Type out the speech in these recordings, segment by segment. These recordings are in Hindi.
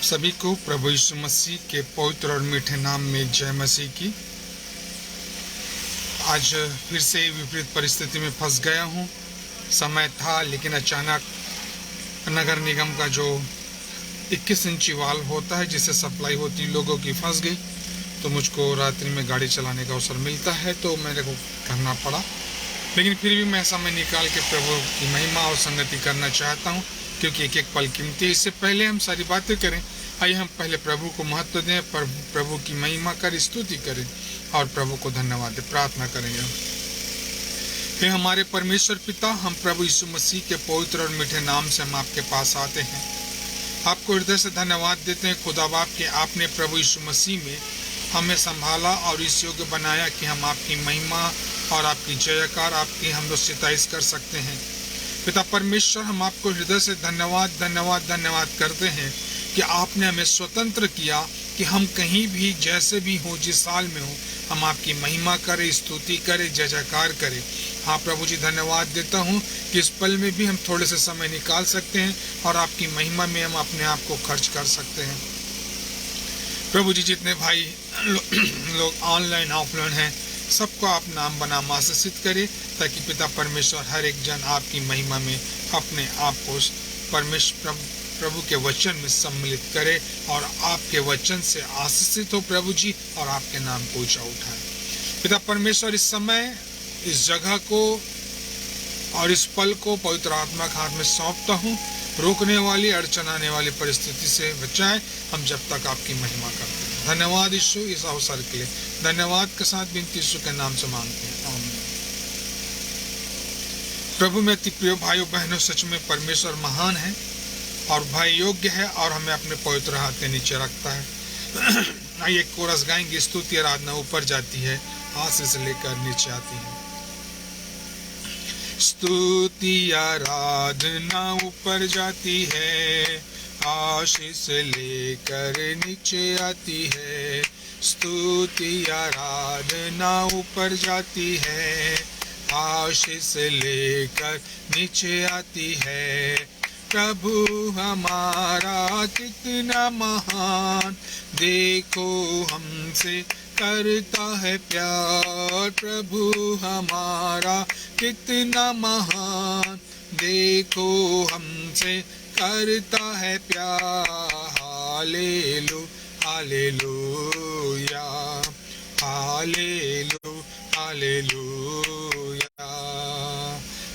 सभी को प्रभु यीशु मसीह के पवित्र और मीठे नाम में जय मसीह की। आज फिर से विपरीत परिस्थिति में फंस गया हूँ। समय था लेकिन अचानक नगर निगम का जो 21 इंची वाल्व होता है जिससे सप्लाई होती लोगों की फंस गई, तो मुझको रात्रि में गाड़ी चलाने का अवसर मिलता है तो मेरे को करना पड़ा। लेकिन फिर भी मैं समय निकाल के प्रभु की महिमा और संगति करना चाहता हूँ, क्योंकि एक एक पल कीमती है। इससे पहले हम सारी बातें करें, आइए हम पहले प्रभु को महत्व दें, प्रभु की महिमा करें, स्तुति करें और प्रभु को धन्यवाद दें। प्रार्थना करेंगे। हे हमारे परमेश्वर पिता, हम प्रभु यीशु मसीह के पवित्र और मीठे नाम से हम आपके पास आते हैं। आपको हृदय से धन्यवाद देते हैं खुदा बाप के आपने प्रभु यीशु मसीह में हमें संभाला और इस योग्य बनाया कि हम आपकी महिमा और आपकी जयकार, आपकी हम लोग सिताइश कर सकते हैं। पिता परमेश्वर, हम आपको हृदय से धन्यवाद करते हैं कि आपने हमें स्वतंत्र किया कि हम कहीं भी जैसे भी हो, जिस हाल में हो, हम आपकी महिमा करें, स्तुति करें, जय जयकार करें। हाँ प्रभु जी, धन्यवाद देता हूँ कि इस पल में भी हम थोड़े से समय निकाल सकते हैं और आपकी महिमा में हम अपने आप को खर्च कर सकते हैं। प्रभु जी, जितने भाई लोग ऑनलाइन ऑफलाइन हैं, सबको आप नाम बनाम आशीषित करें, ताकि पिता परमेश्वर हर एक जन आपकी महिमा में अपने आप को प्रभु के वचन में सम्मिलित करे और आपके वचन से आशीषित हो प्रभु जी, और आपके नाम को ऊंचा उठाए। पिता परमेश्वर, इस समय इस जगह को और इस पल को पवित्र आत्मा के हाथ में सौंपता हूँ। रोकने वाली, अड़चन आने वाली परिस्थिति से बचाए, हम जब तक आपकी महिमा करते हैं। धन्यवाद यीशु इस अवसर के लिए। धन्यवाद के साथ विनती यीशु के नाम से मांगते हैं, आमीन। प्रभु में अति प्रिय भाइयों बहनों, सच में परमेश्वर महान है और भाई योग्य है और हमें अपने पवित्र हाथ के नीचे रखता है। आइए कोरस गाएंगे। स्तुति आराधना ऊपर जाती है, आशीष से लेकर नीचे आती है। स्तुति आराधना ऊपर जाती है, आशीष लेकर नीचे आती है। स्तुति आराधना ऊपर जाती है, आशीष लेकर नीचे आती है। प्रभु हमारा कितना महान, देखो हमसे करता है प्यार। प्रभु हमारा कितना महान, देखो हमसे करता है प्यार। हालेलू हालेलूया, हालेलू हालेलूया।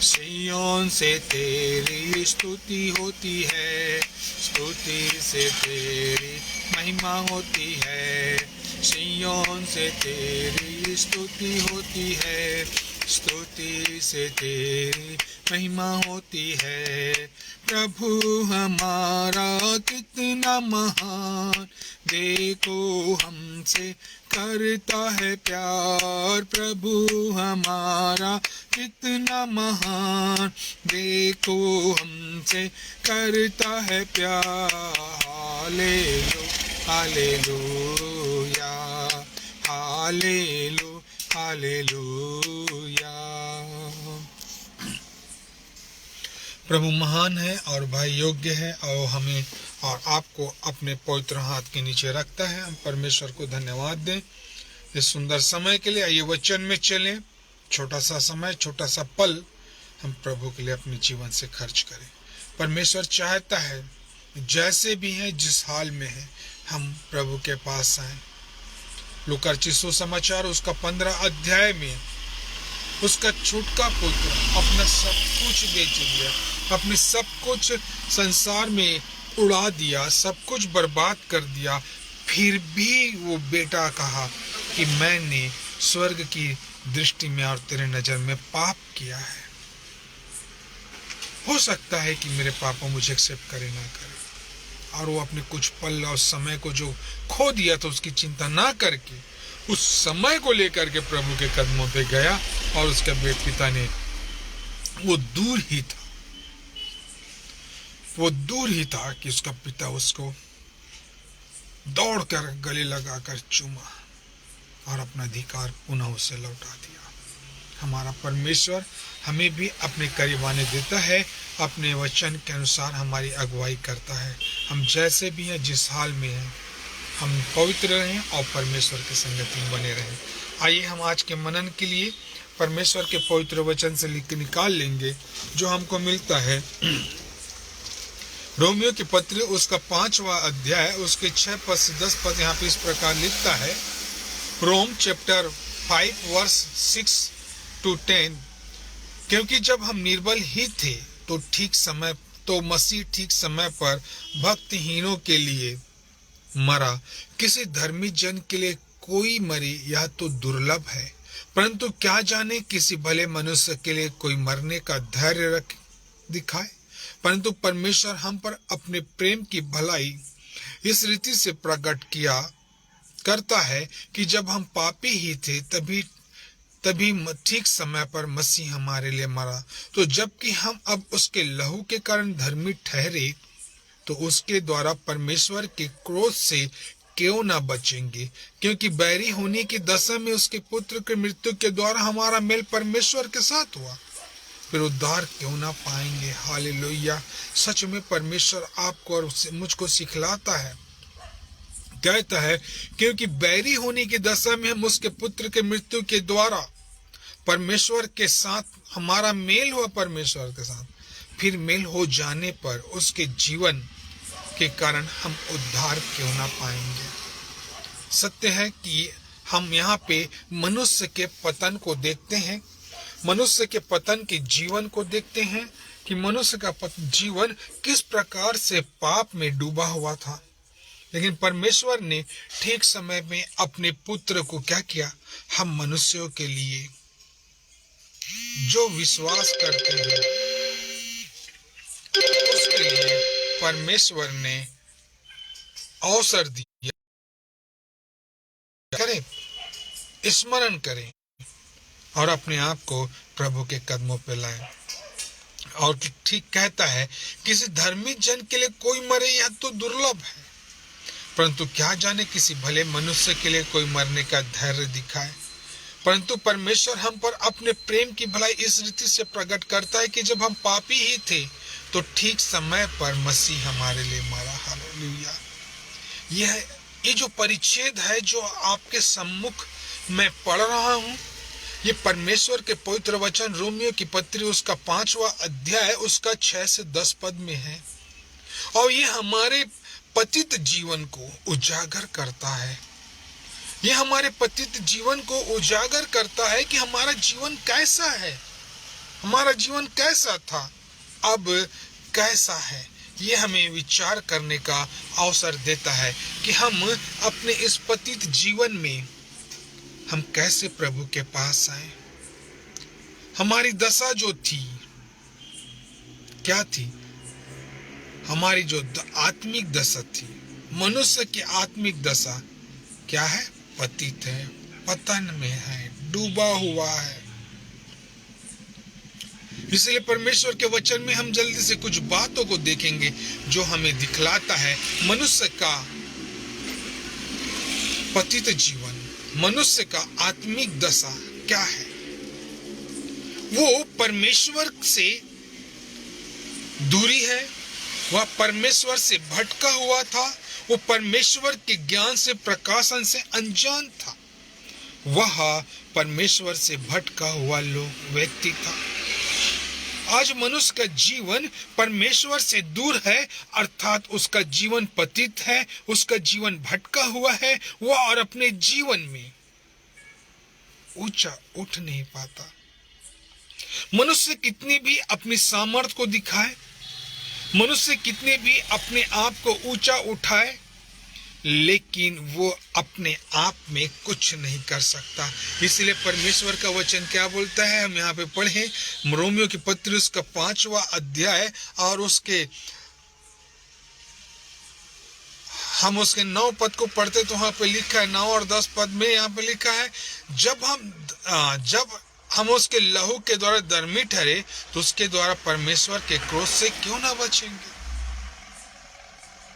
सिय्योन से तेरी स्तुति होती है, स्तुति से तेरी महिमा होती है। सिय्योन से तेरी स्तुति होती है, स्तुति से तेरी महिमा होती है। प्रभु हमारा कितना महान, देखो हमसे करता है प्यार। प्रभु हमारा कितना महान, देखो हमसे करता है प्यार। हालेलू हालेलूया, हालेलू हालेलूया। प्रभु महान है और भाई योग्य है और हमें और आपको अपने पवित्र हाथ के नीचे रखता है। हम परमेश्वर को धन्यवाद दें इस सुंदर समय के लिए। आइए वचन में चलें। छोटा सा समय, छोटा सा पल हम प्रभु के लिए अपने जीवन से खर्च करें। परमेश्वर चाहता है जैसे भी हैं, जिस हाल में हैं, हम प्रभु के पास आए। लूका सुसमाचार उसका 15 अध्याय में उसका छूटका पुत्र अपना सब कुछ बेच दिया, अपने सब कुछ संसार में उड़ा दिया, सब कुछ बर्बाद कर दिया। फिर भी वो बेटा कहा कि मैंने स्वर्ग की दृष्टि में और तेरे नजर में पाप किया है। हो सकता है कि मेरे पापा मुझे एक्सेप्ट करे ना करे, और वो अपने कुछ पल और समय को जो खो दिया था उसकी चिंता ना करके उस समय को लेकर के प्रभु के कदमों पे गया। और उसके पिता ने, वो दूर ही था कि उसका पिता उसको दौड़कर गले लगाकर चूमा और अपना अधिकार पुनः उसे लौटा दिया। हमारा परमेश्वर हमें भी अपने करीब आने देता है, अपने वचन के अनुसार हमारी अगुवाई करता है। हम जैसे भी हैं, जिस हाल में हैं, हम पवित्र रहें और परमेश्वर की संगति में बने रहें। आइए हम आज के मनन के लिए परमेश्वर के पवित्र वचन से निकाल लेंगे जो हमको मिलता है रोमियो की पत्री उसका 5वां अध्याय उसके 6 पद से 10 पद। यहाँ पे इस प्रकार लिखता है, रोम चैप्टर 5 वर्स 6 to 10, क्योंकि जब हम निर्बल ही थे तो मसीह ठीक समय पर भक्तिहीनों के लिए मरा। किसी धर्मी जन के लिए कोई मरे यह तो दुर्लभ है, परंतु क्या जाने किसी भले मनुष्य के लिए कोई मरने का धैर्य रख दिखाए। परंतु परमेश्वर हम पर अपने प्रेम की भलाई इस रीति से प्रकट किया करता है कि जब हम पापी ही थे तभी ठीक समय पर मसीह हमारे लिए मरा। तो जबकि हम अब उसके लहू के कारण धर्मी ठहरे, तो उसके द्वारा परमेश्वर के क्रोध से क्यों ना बचेंगे, क्योंकि बैरी होने की दशा में उसके पुत्र की मृत्यु के द्वारा हमारा मेल परमेश्वर के साथ हुआ, फिर उद्धार क्यों ना पाएंगे। हालेलुया। सच में परमेश्वर आपको और मुझको सिखलाता है, कहता है क्योंकि बैरी होने की दशा में हम उसके पुत्र के मृत्यु के द्वारा परमेश्वर के साथ हमारा मेल हुआ परमेश्वर के साथ, फिर मेल हो जाने पर उसके जीवन के कारण हम उद्धार क्यों ना पाएंगे। सत्य है कि हम यहाँ पे मनुष्य के पतन को देखते हैं, मनुष्य के पतन के जीवन को देखते हैं कि मनुष्य का जीवन किस प्रकार से पाप में डूबा हुआ था। लेकिन परमेश्वर ने ठीक समय में अपने पुत्र को क्या किया, हम मनुष्यों के लिए जो विश्वास करते हैं उसके लिए परमेश्वर ने अवसर दिया। करें, स्मरण करें और अपने आप को प्रभु के कदमों पे लाएं। और ठीक कहता है, किसी धर्मी जन के लिए कोई मरे यह तो दुर्लभ है, परंतु क्या जाने किसी भले मनुष्य के लिए कोई मरने का धैर्य दिखाए। परंतु परमेश्वर हम पर अपने प्रेम की भलाई इस रीति से प्रकट करता है कि जब हम पापी ही थे तो ठीक समय पर मसीह हमारे लिए मरा। हालेलुया। ये जो परिच्छेद है जो आपके सम्मुख मैं पढ़ रहा हूँ, ये परमेश्वर के पवित्र वचन रोमियो की पत्री उसका 5वां अध्याय उसका 6 से 10 पद में है, और ये हमारे पतित जीवन को उजागर करता है। ये हमारे पतित जीवन को उजागर करता है कि हमारा जीवन कैसा है, हमारा जीवन कैसा था, अब कैसा है। ये हमें विचार करने का अवसर देता है कि हम अपने इस पतित जीवन में हम कैसे प्रभु के पास आए। हमारी दशा जो थी क्या थी, हमारी जो आत्मिक दशा थी, मनुष्य की आत्मिक दशा क्या है, पतित है, पतन में है, डूबा हुआ है। इसलिए परमेश्वर के वचन में हम जल्दी से कुछ बातों को देखेंगे जो हमें दिखलाता है मनुष्य का पतित जीवन, मनुष्य का आत्मिक दशा क्या है। वो परमेश्वर से दूरी है, वह परमेश्वर से भटका हुआ था, वो परमेश्वर के ज्ञान से प्रकाशन से अनजान था, वह परमेश्वर से भटका हुआ व्यक्ति था। आज मनुष्य का जीवन परमेश्वर से दूर है, अर्थात उसका जीवन पतित है, उसका जीवन भटका हुआ है, वह और अपने जीवन में ऊंचा उठ नहीं पाता। मनुष्य कितनी भी अपनी सामर्थ्य को दिखाए, मनुष्य कितने भी अपने आप को ऊंचा उठाए, लेकिन वो अपने आप में कुछ नहीं कर सकता। इसलिए परमेश्वर का वचन क्या बोलता है, हम यहाँ पे पढ़ें रोमियो की पत्री उसका 5वां अध्याय और हम उसके 9 पद को पढ़ते तो वहाँ पे लिखा है, 9 और 10 पद में यहाँ पे लिखा है, जब हम उसके लहू के द्वारा धर्मी ठहरे तो उसके द्वारा परमेश्वर के क्रोध से क्यों ना बचेंगे।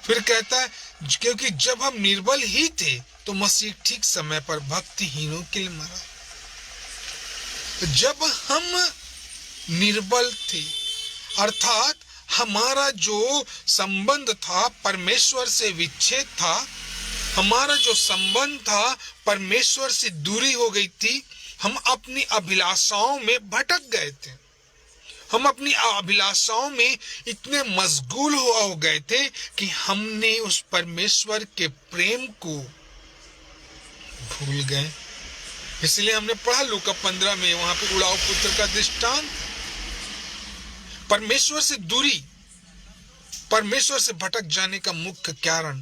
फिर कहता है, क्योंकि जब हम निर्बल ही थे तो मसीह ठीक समय पर भक्तिहीनों के लिए मरा। जब हम निर्बल थे, अर्थात हमारा जो संबंध था परमेश्वर से विच्छेद था, हमारा जो संबंध था परमेश्वर से दूरी हो गई थी, हम अपनी अभिलाषाओं में भटक गए थे, हम अपनी अभिलाषाओं में इतने मशगूल हो गए थे कि हमने उस परमेश्वर के प्रेम को भूल गए। इसलिए हमने पढ़ा लूका 15 में, वहां पे उड़ाऊ पुत्र का दृष्टांत। परमेश्वर से दूरी, परमेश्वर से भटक जाने का मुख्य कारण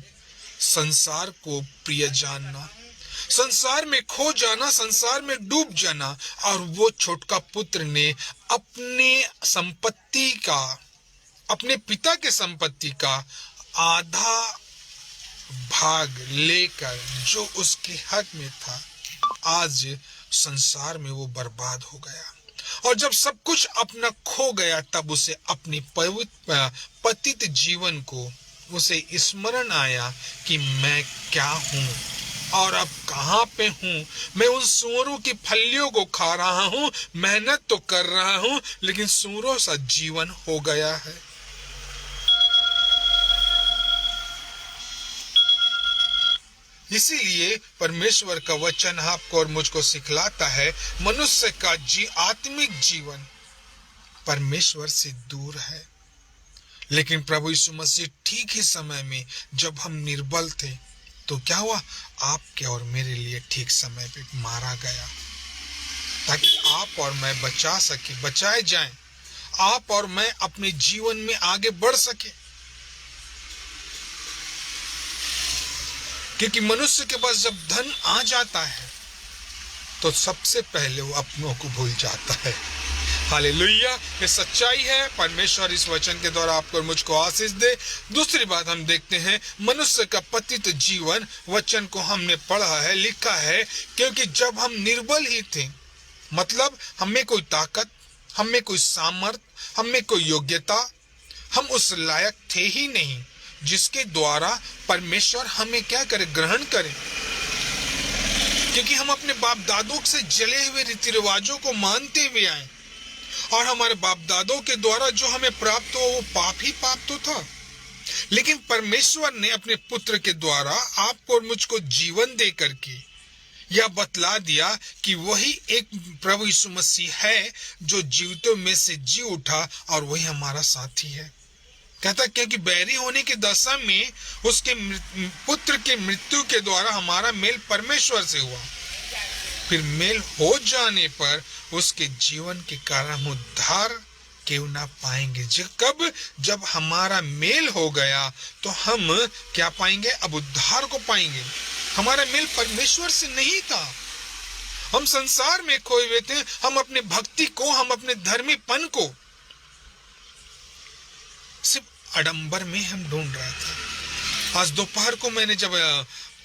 संसार को प्रिय जानना, संसार में खो जाना, संसार में डूब जाना। और वो छोटका पुत्र ने अपने संपत्ति का, अपने पिता के संपत्ति का आधा भाग लेकर जो उसके हक में था, आज संसार में वो बर्बाद हो गया। और जब सब कुछ अपना खो गया, तब उसे अपनी पतित जीवन को उसे स्मरण आया कि मैं क्या हूं और अब कहां पे हूं। मैं उन सूअरों की फलियों को खा रहा हूं, मेहनत तो कर रहा हूं, लेकिन सूअरों सा जीवन हो गया है। इसीलिए परमेश्वर का वचन आपको और मुझको सिखलाता है, मनुष्य का आत्मिक जीवन परमेश्वर से दूर है। लेकिन प्रभु यीशु मसीह ठीक ही समय में, जब हम निर्बल थे, तो क्या हुआ, आपके और मेरे लिए ठीक समय पे मारा गया, ताकि आप और मैं बचाए जाएं, आप और मैं अपने जीवन में आगे बढ़ सके। क्योंकि मनुष्य के पास जब धन आ जाता है तो सबसे पहले वो अपनों को भूल जाता है। हालेलुया, ये सच्चाई है। परमेश्वर इस वचन के द्वारा आपको और मुझको आशीष दे। दूसरी बात हम देखते हैं, मनुष्य का पतित जीवन, वचन को हमने पढ़ा है, लिखा है, क्योंकि जब हम निर्बल ही थे, मतलब हमें कोई ताकत, हमें कोई सामर्थ, हमें कोई योग्यता, हम उस लायक थे ही नहीं जिसके द्वारा परमेश्वर हमें क्या करे, ग्रहण करे। क्योंकि हम अपने बाप दादों से जले हुए रीति रिवाजों को मानते हुए आए, और हमारे बाप दादों के द्वारा जो हमें प्राप्त हो वो पाप ही पाप तो था। लेकिन परमेश्वर ने अपने पुत्र के द्वारा आपको और मुझको जीवन दे करके यह बतला दिया कि वही एक प्रभु यीशु मसीह है जो जीवितों में से जी उठा, और वही हमारा साथी है। कहता, क्योंकि बैरी होने की दशा में उसके पुत्र के मृत्यु के द्वारा हमारा मेल परमेश्वर से हुआ, फिर मेल हो जाने पर उसके जीवन के कारण हम उद्धार क्यों ना पाएंगे। जब हमारा मेल हो गया तो हम क्या पाएंगे, अब उद्धार को पाएंगे। हमारा मेल परमेश्वर से नहीं था, हम संसार में खोए हुए थे, हम अपने भक्ति को, हम अपने धर्मीपन को सिर्फ आडंबर में हम ढूंढ रहे थे। आज दोपहर को मैंने जब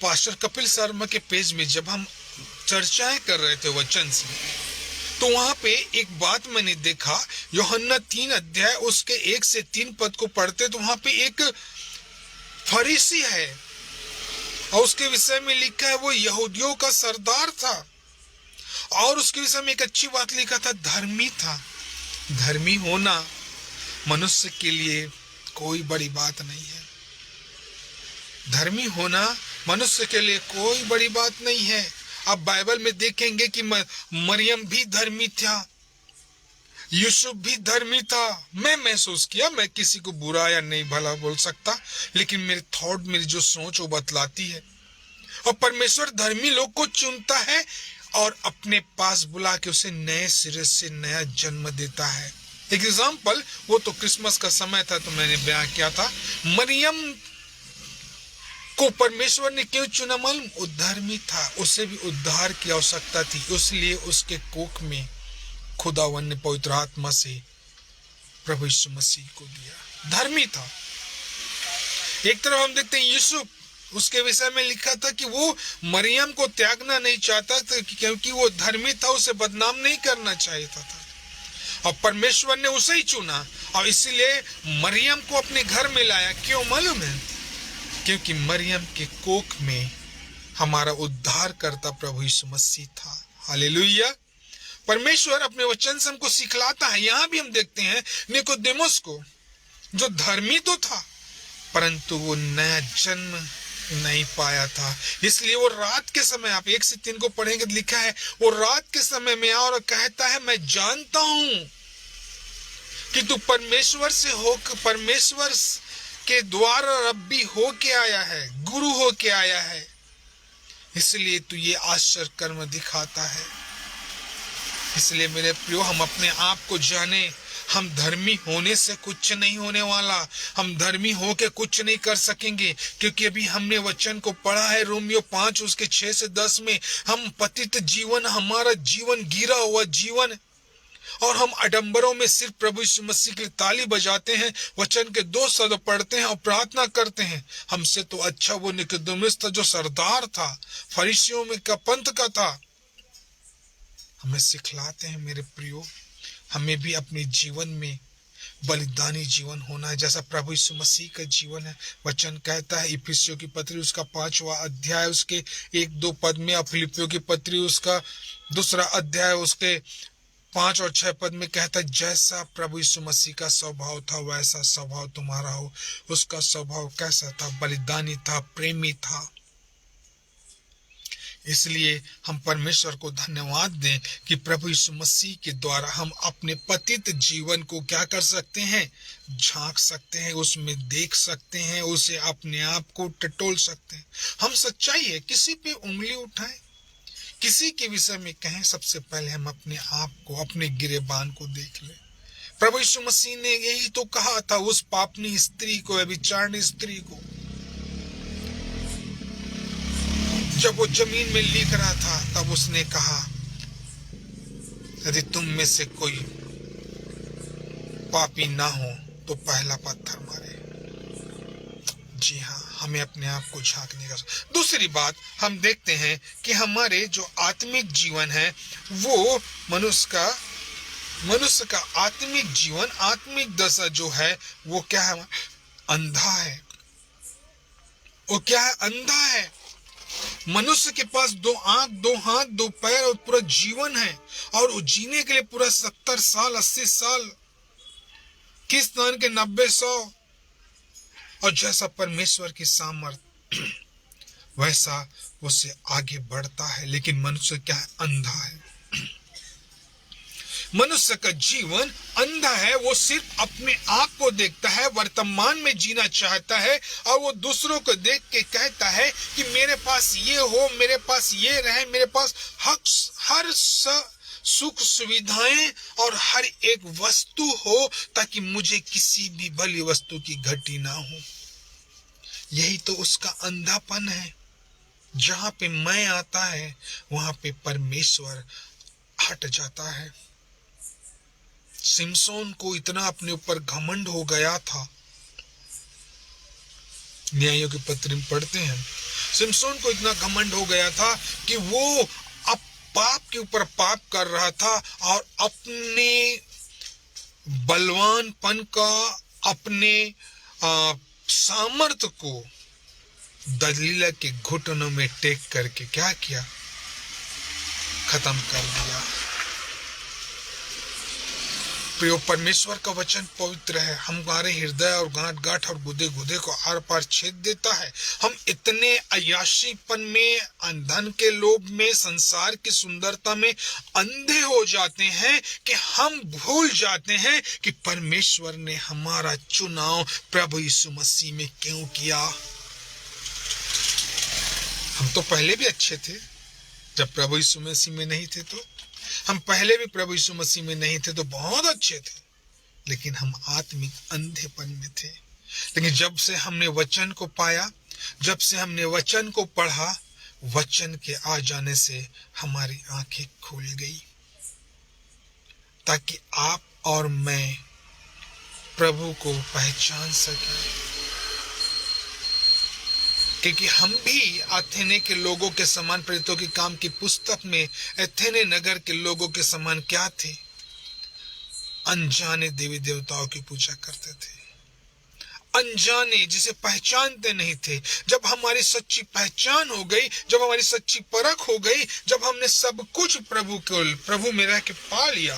पास्टर कपिल शर्मा के पेज में जब हम चर्चाएं कर रहे थे वचन से, तो वहां पे एक बात मैंने देखा, यूहन्ना 3 अध्याय उसके 1 से 3 पद को पढ़ते तो वहां पे एक फरीसी है, और उसके विषय में लिखा है वो यहूदियों का सरदार था, और उसके विषय में एक अच्छी बात लिखा था, धर्मी था। धर्मी होना मनुष्य के लिए कोई बड़ी बात नहीं है। धर्मी होना मनुष्य के लिए कोई बड़ी बात नहीं है। आप बाइबल में देखेंगे कि मरियम भी धर्मी था, यूसुफ भी धर्मी था। मैं महसूस किया, मैं किसी को बुरा या नहीं भला बोल सकता, लेकिन मेरे थॉट, मेरी जो सोच वो बतलाती है। और परमेश्वर धर्मी लोग को चुनता है और अपने पास बुला के उसे नए सिरे से नया जन्म देता है। एग्जाम्पल, वो तो क्रिसमस का समय था तो मैंने बयां किया था, मरियम को परमेश्वर ने क्यों चुना मालूम? वो धर्मी था, उसे भी उद्धार की आवश्यकता थी, इसलिए उसके कोख में खुदावन ने पवित्र आत्मा से प्रभु यीशु मसीह को दिया। धर्मी था। एक तरफ हम देखते हैं यूसुफ, उसके विषय में लिखा था कि वो मरियम को त्यागना नहीं चाहता था, क्योंकि वो धर्मी था, उसे बदनाम नहीं करना चाहता था, और परमेश्वर ने उसे ही चुना और इसीलिए मरियम को अपने घर में लाया। क्यों मालूम है? क्योंकि मरियम के कोख में हमारा उद्धार करता प्रभु यीशु मसीह था। हालेलुया। परमेश्वर अपने वचन से हमको सिखलाता है। यहां भी हम देखते हैं निकोदेमुस को, जो धर्मी तो था परंतु वो नया जन्म नहीं पाया था, इसलिए वो रात के समय, आप 1 से 3 को पढ़ेंगे तो लिखा है, वो रात के समय में और कहता है मैं जानता हूं कि तू परमेश्वर से होकर, परमेश्वर के द्वारा रब्बी होके आया है, गुरु होके आया है, इसलिए तू ये आश्चर्य कर्म दिखाता है। इसलिए मेरे प्रियो, हम अपने आप को जाने। हम धर्मी होने से कुछ नहीं होने वाला, हम धर्मी होके कुछ नहीं कर सकेंगे, क्योंकि अभी हमने वचन को पढ़ा है रोमियो 5 उसके 6 से 10 में, हम पतित जीवन, हमारा जीवन गिरा हुआ जीवन, और हम आडंबरों में सिर्फ प्रभु यीशु मसीह के लिए ताली बजाते हैं, वचन के 2 शब्द पढ़ते हैं और प्रार्थना करते हैं। हमसे तो अच्छा वो निकोदेमुस था, जो सरदार था, फरीसियों में का पंथ का था। हमें सिखलाते हैं मेरे प्रियो, हमें भी अपने जीवन में बलिदानी जीवन होना है, जैसा प्रभु यीशु मसीह का जीवन है। वचन कहता है इफिसियों की पत्री उसका 5वां अध्याय उसके 1-2 पद में, और फिलिपियों की पत्री उसका 2 अध्याय उसके 5 और 6 पद में कहता है, जैसा प्रभु यीशु मसीह का स्वभाव था वैसा स्वभाव तुम्हारा हो। उसका स्वभाव कैसा था? बलिदानी था, प्रेमी था। इसलिए हम परमेश्वर को धन्यवाद दें कि प्रभु यीशु मसीह के द्वारा हम अपने पतित जीवन को क्या कर सकते हैं? झांक सकते हैं, उसमें देख सकते हैं, उसे अपने आप को टटोल सकते हैं। हम सच्चाई है, किसी पे उंगली उठाएं, किसी के विषय में कहें, सबसे पहले हम अपने आप को, अपने गिरेबान को देख लें। प्रभु यीशु मसीह ने यही तो कहा था उस पापनी स्त्री को, व्यभिचारिणी स्त्री को, जब वो जमीन में लिख रहा था, तब उसने कहा यदि तुम में से कोई पापी ना हो तो पहला पत्थर मारे। जी हाँ, हमें अपने आप को झांकने का। दूसरी बात हम देखते हैं कि हमारे जो आत्मिक जीवन है वो मनुष्य का आत्मिक जीवन, आत्मिक दशा जो है वो क्या है? अंधा है। वो क्या है? अंधा है। मनुष्य के पास 2 आंख, 2 हाथ, 2 पैर और पूरा जीवन है, और वो जीने के लिए पूरा 70 साल, 80 साल, किस स्थान के 90-100, और जैसा परमेश्वर की सामर्थ वैसा उससे आगे बढ़ता है। लेकिन मनुष्य क्या है? अंधा है। मनुष्य का जीवन अंधा है। वो सिर्फ अपने आप को देखता है, वर्तमान में जीना चाहता है, और वो दूसरों को देख के कहता है कि मेरे पास ये हो, मेरे पास ये रहे, मेरे पास हर सुख सुविधाएं और हर एक वस्तु हो, ताकि मुझे किसी भी भली वस्तु की घटी ना हो। यही तो उसका अंधापन है। जहां पे मैं आता है वहां पे परमेश्वर हट जाता है। सिमसोन को इतना अपने ऊपर घमंड हो गया था, न्यायों की पत्री में पढ़ते हैं, सिमसोन को इतना घमंड हो गया था कि वो अब पाप के ऊपर पाप कर रहा था, और अपने बलवानपन का, अपने सामर्थ्य को दलीला के घुटनों में टेक करके क्या किया? खत्म कर दिया। प्रियो, परमेश्वर का वचन पवित्र है, हमारे हृदय और गांठ गांठ और गुदे गुदे को आर पार छेद देता है। हम इतने अय्याशीपन में, धन के लोभ में, संसार की सुंदरता में अंधे हो जाते हैं कि हम भूल जाते हैं कि परमेश्वर ने हमारा चुनाव प्रभु यीशु मसीह में क्यों किया। हम तो पहले भी अच्छे थे, जब प्रभु यीशु मसीह में नहीं थे तो हम पहले भी प्रभु यीशु मसीह में नहीं थे तो बहुत अच्छे थे, लेकिन हम आत्मिक अंधेपन में थे। लेकिन जब से हमने वचन को पाया, जब से हमने वचन को पढ़ा, वचन के आ जाने से हमारी आंखें खुल गई, ताकि आप और मैं प्रभु को पहचान सके। क्योंकि हम भी अथेने के लोगों के समान, प्रेरितों के काम की पुस्तक में अथेने नगर के लोगों के समान क्या थे? अनजाने देवी देवताओं की पूजा करते थे, अनजाने, जिसे पहचानते नहीं थे, जब हमारी सच्ची पहचान हो गई, जब हमारी सच्ची परख हो गई, जब हमने सब कुछ प्रभु में रह के पा लिया,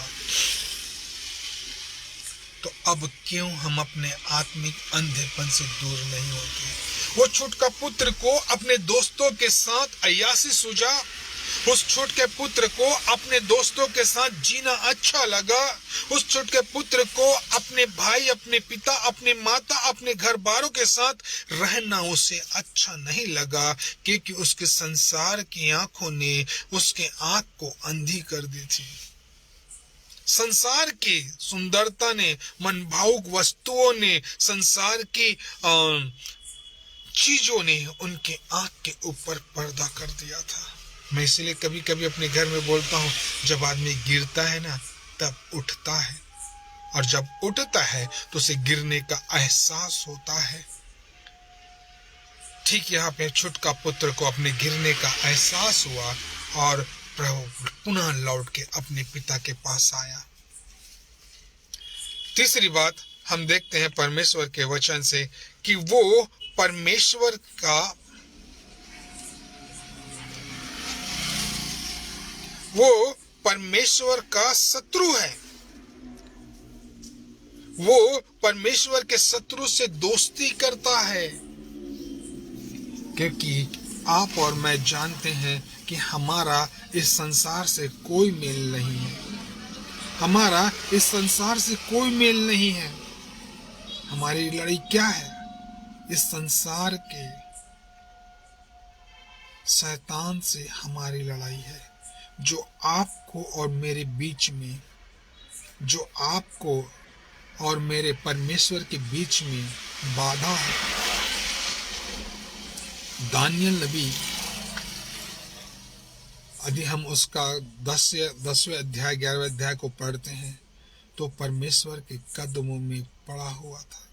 तो अब क्यों हम अपने आत्मिक अंधेपन से दूर नहीं होते। वो छुटका पुत्र को अपने दोस्तों के साथ अय्यासी सूझा, उस छुटके पुत्र को अपने दोस्तों के साथ जीना अच्छा लगा, उस छुटके पुत्र को अपने भाई, अपने पिता, अपने माता, अपने घर बारों के साथ रहना उसे अच्छा नहीं लगा, क्योंकि उसके संसार की आंखों ने उसके आंख को अंधी कर दी थी। संसार की सुंदरता ने, मनभावुक वस्तुओं ने, संसार की चीजों ने उनके आंख के ऊपर पर्दा कर दिया था। मैं इसलिए कभी कभी अपने घर में बोलता हूँ, जब आदमी गिरता है ना तब उठता है, और जब उठता है तो उसे गिरने का एहसास होता है। ठीक यहाँ पे छुटका पुत्र को अपने गिरने का एहसास हुआ और प्रभु पुनः लौट के अपने पिता के पास आया। तीसरी बात हम देखते हैं परमेश्वर के वचन से कि वो परमेश्वर का शत्रु है। वो परमेश्वर के शत्रु से दोस्ती करता है, क्योंकि आप और मैं जानते हैं कि हमारा इस संसार से कोई मेल नहीं है। हमारा इस संसार से कोई मेल नहीं है। हमारी लड़ाई क्या है? इस संसार के शैतान से हमारी लड़ाई है, जो आपको और मेरे बीच में, जो आपको और मेरे परमेश्वर के बीच में बाधा है। दानियल नबी, यदि हम उसका 10वें अध्याय 11वें अध्याय को पढ़ते हैं तो परमेश्वर के कदमों में पड़ा हुआ था।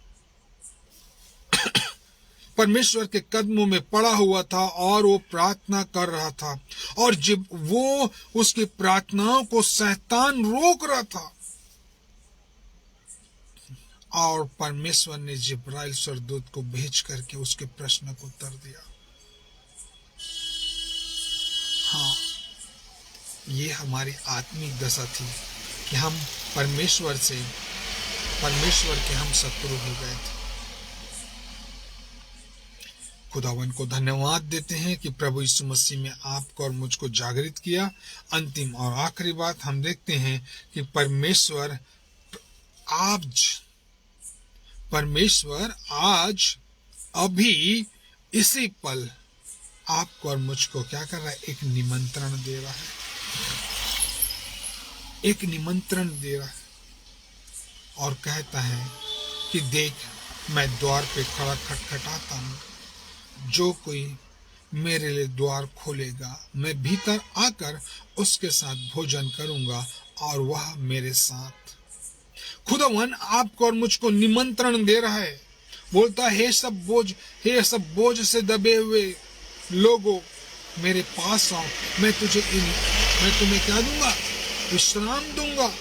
परमेश्वर के कदमों में पड़ा हुआ था और वो प्रार्थना कर रहा था, और जब वो उसकी प्रार्थनाओं को शैतान रोक रहा था, और परमेश्वर ने जिब्राइल स्वर्गदूत को भेज करके उसके प्रश्न को उत्तर दिया। हाँ, ये हमारी आत्मिक दशा थी कि हम परमेश्वर के हम शत्रु हो गए थे। खुदावन को धन्यवाद देते हैं कि प्रभु यीशु मसीह में आपको और मुझको जागृत किया। अंतिम और आखिरी बात हम देखते हैं कि परमेश्वर आज अभी इसी पल आपको और मुझको क्या कर रहा है? एक निमंत्रण दे रहा है। एक निमंत्रण दे रहा है और कहता है कि देख, मैं द्वार पे खड़ा खटखटाता हूँ, जो कोई मेरे लिए द्वार खोलेगा, मैं भीतर आकर उसके साथ भोजन करूंगा और वह मेरे साथ। खुदावन आपको और मुझको निमंत्रण दे रहा है, बोलता है, हे सब बोझ से दबे हुए लोगों, मेरे पास आओ, मैं तुम्हें क्या दूंगा? विश्राम दूंगा।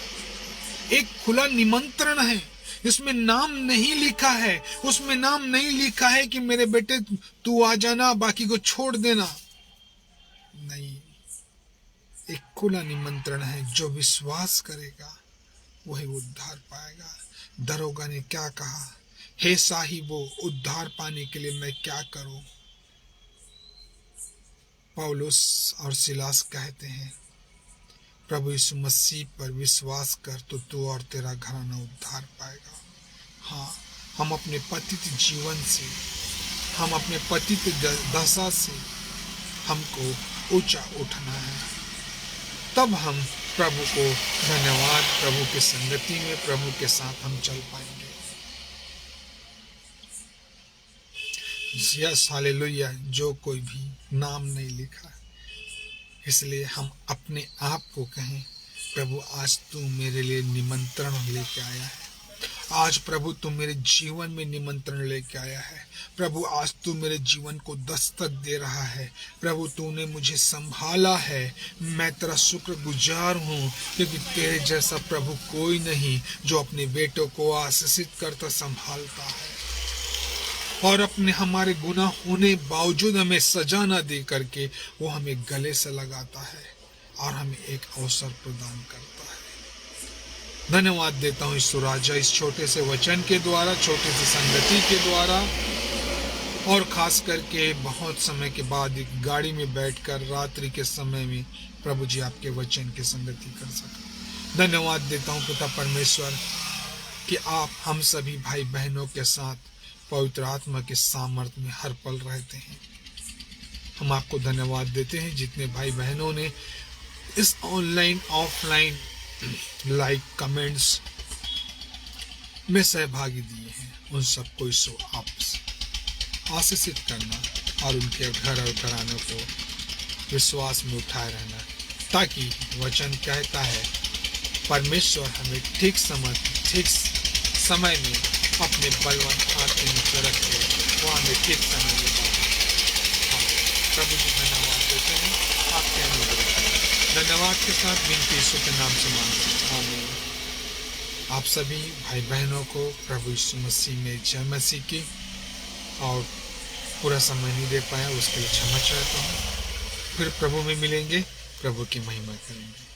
एक खुला निमंत्रण है, इसमें नाम नहीं लिखा है, उसमें नाम नहीं लिखा है कि मेरे बेटे तू आ जाना, बाकी को छोड़ देना। नहीं, एक खुला निमंत्रण है। जो विश्वास करेगा वही उद्धार पाएगा। दरोगा ने क्या कहा? हे साहिबो, उद्धार पाने के लिए मैं क्या करूं? पौलुस और सिलास कहते हैं, प्रभु यीशु मसीह पर विश्वास कर तो तू और तेरा घराना उद्धार पाएगा। हाँ, हम अपने पतित जीवन से, हम अपने पतित दशा से हमको ऊंचा उठना है। तब हम प्रभु को धन्यवाद, प्रभु की संगति में, प्रभु के साथ हम चल पाएंगे। Yes, hallelujah. जो कोई भी नाम नहीं लिखा, इसलिए हम अपने आप को कहें, प्रभु आज तू मेरे लिए निमंत्रण लेके आया है। आज प्रभु तू मेरे जीवन में निमंत्रण लेके आया है। प्रभु आज तू मेरे जीवन को दस्तक दे रहा है। प्रभु तूने मुझे संभाला है। मैं तेरा शुक्रगुजार हूँ, क्योंकि तेरे जैसा प्रभु कोई नहीं जो अपने बेटों को आशीषित करता संभालता है। और अपने हमारे गुनाह होने बावजूद हमें सजा न दे करके वो हमें गले से लगाता है और हमें एक अवसर प्रदान करता है। धन्यवाद देता हूँ ईश्वर राजा इस छोटे से वचन के द्वारा, छोटे से संगति के द्वारा, और खास करके बहुत समय के बाद एक गाड़ी में बैठकर रात्रि के समय में प्रभु जी आपके वचन की संगति कर सका। धन्यवाद देता हूँ पिता परमेश्वर कि आप हम सभी भाई बहनों के साथ पवित्र आत्मा के सामर्थ्य में हर पल रहते हैं। हम आपको धन्यवाद देते हैं जितने भाई बहनों ने इस ऑनलाइन ऑफलाइन लाइक कमेंट्स में सहभागी दिए हैं, उन सबको ईश्वर आप आशीषित करना और उनके घर और घरानों को विश्वास में उठाए रहना, ताकि वचन कहता है परमेश्वर हमें ठीक समय में अपने बलवान हाथ के नीचे रखे, वो हमें ठीक समय में प्रभु जी धन्यवाद देते हैं आपके अनुग्रह। धन्यवाद के साथ विनती यीशु के नाम से मांगते हैं, आमीन। आप सभी भाई बहनों को प्रभु यीशु मसीह में जय मसीह की, और पूरा समय नहीं दे पाया उसके लिए क्षमा चाहता हूँ। फिर प्रभु में मिलेंगे, प्रभु की महिमा करेंगे।